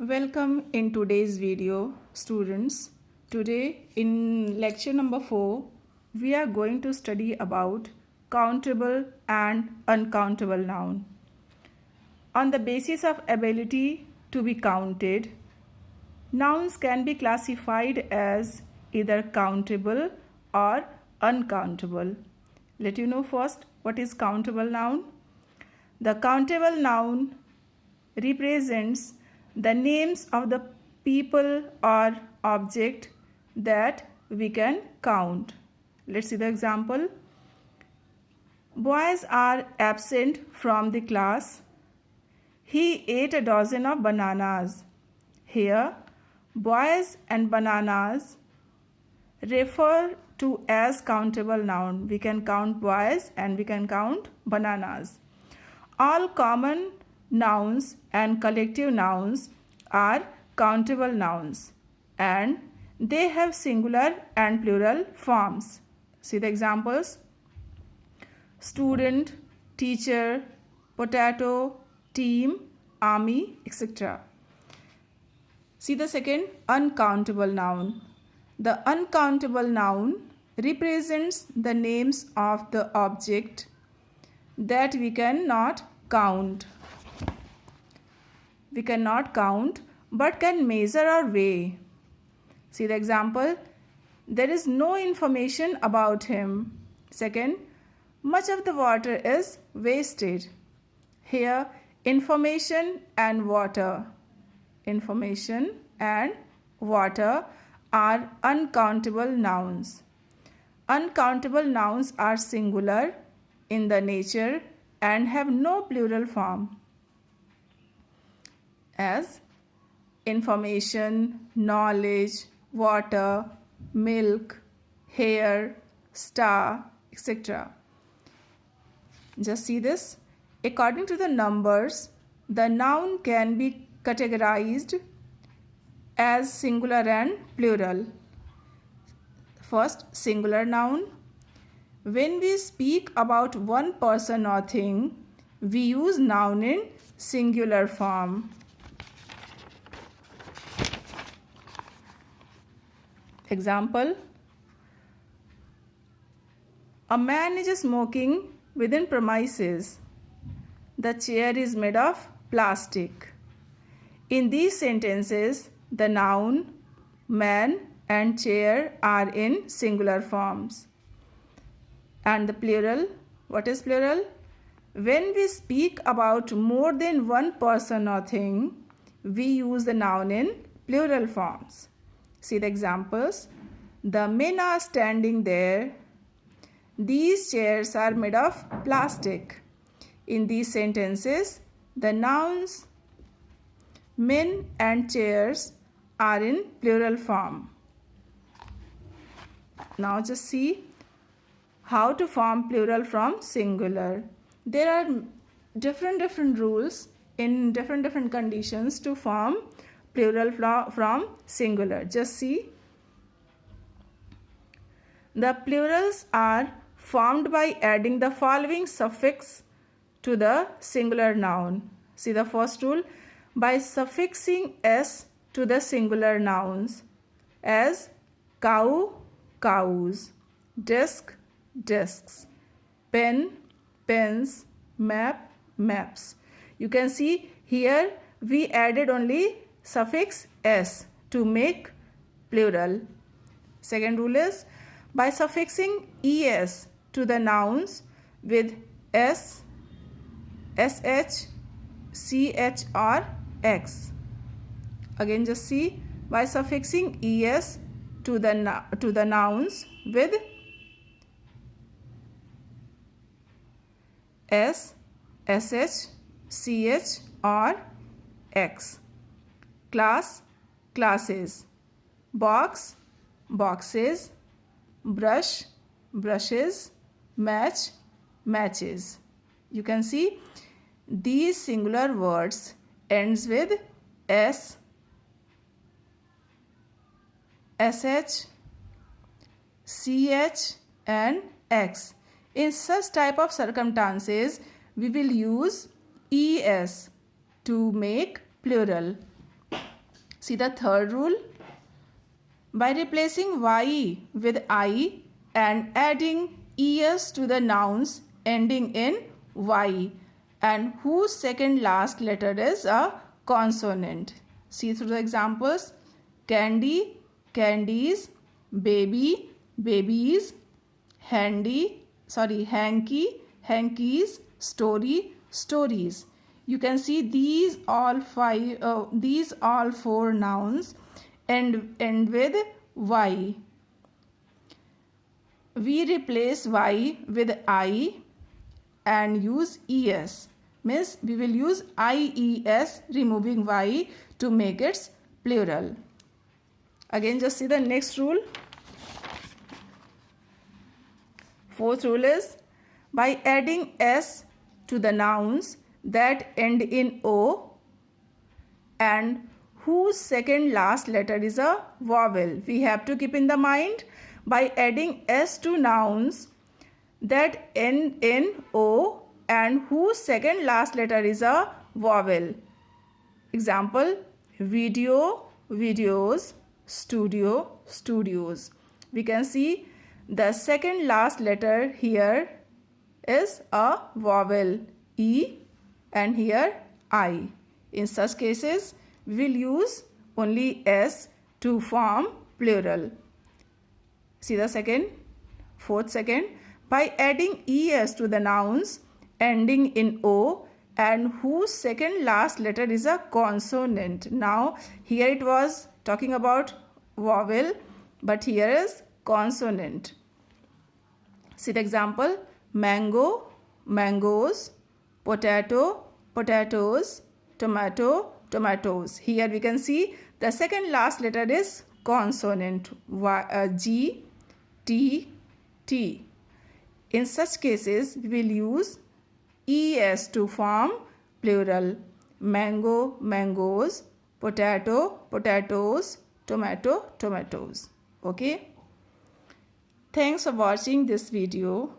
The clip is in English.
Welcome in today's video, students. Today in lecture number 4, we are going to study about countable and uncountable noun. On the basis of ability to be counted, nouns can be classified as either countable or uncountable. Let you know first what is countable noun. The countable noun represents the names of the people or object that we can count. Let's see the example. Boys are absent from the class. He ate a dozen of bananas. Here, boys and bananas refer to as countable noun. We can count boys and we can count bananas. All common nouns and collective nouns are countable nouns and they have singular and plural forms. See the examples: student, teacher, potato, team, army, etc. See the second, uncountable noun. The uncountable noun represents the names of the object that we cannot count. We cannot count but can measure or weigh. See the example. There is no information about him. Second, much of the water is wasted. Here, information and water. Information and water are uncountable nouns. Uncountable nouns are singular in the nature and have no plural form, as information, knowledge, water, milk, hair, star, etc. Just see this. According to the numbers, the noun can be categorized as singular and plural. First, singular noun. When we speak about one person or thing, we use noun in singular form. Example: a man is smoking within premises. The chair is made of plastic. In these sentences, the noun, man and chair are in singular forms. And the plural, what is plural? When we speak about more than one person or thing, we use the noun in plural forms. See the examples. The men are standing there. These chairs are made of plastic. In these sentences, the nouns men and chairs are in plural form. Now just see how to form plural from singular. There are different rules in different conditions to form plural from singular. Just see. The plurals are formed by adding the following suffix to the singular noun. See the first rule. By suffixing s to the singular nouns, as cow, cows, desk, desks, pen, pens, map, maps. You can see here we added only suffix s to make plural. Second rule is by suffixing es to the nouns with s, sh, ch or x. Again just see, by suffixing es to the nouns with s, sh, ch or x. Class, classes. Box, boxes. Brush, brushes. Match, matches. You can see these singular words ends with s, sh, ch and x. In such type of circumstances, we will use es to make plural. See the third rule. By replacing y with I and adding es to the nouns ending in y and whose second last letter is a consonant. See through the examples. Candy, candies, baby, babies, hanky, hankies, story, stories. You can see these all four nouns end with y. We replace y with I and use es. Means we will use ies removing y to make its plural. Again, just see the next rule. Fourth rule is by adding s to the nouns that end in o and whose second last letter is a vowel. We have to keep in the mind, by adding s to nouns that end in o and whose second last letter is a vowel. Example, video, videos, studio, studios. We can see the second last letter here is a vowel e and here I. In such cases, we will use only s to form plural. See the fourth second. By adding es to the nouns ending in o and whose second last letter is a consonant. Now here it was talking about vowel, but here is consonant. See the example, mango, mangoes, potato, potatoes, tomato, tomatoes. Here we can see the second last letter is consonant, G, T, T. In such cases, we will use es to form plural, mango, mangoes, potato, potatoes, tomato, tomatoes. Okay. Thanks for watching this video.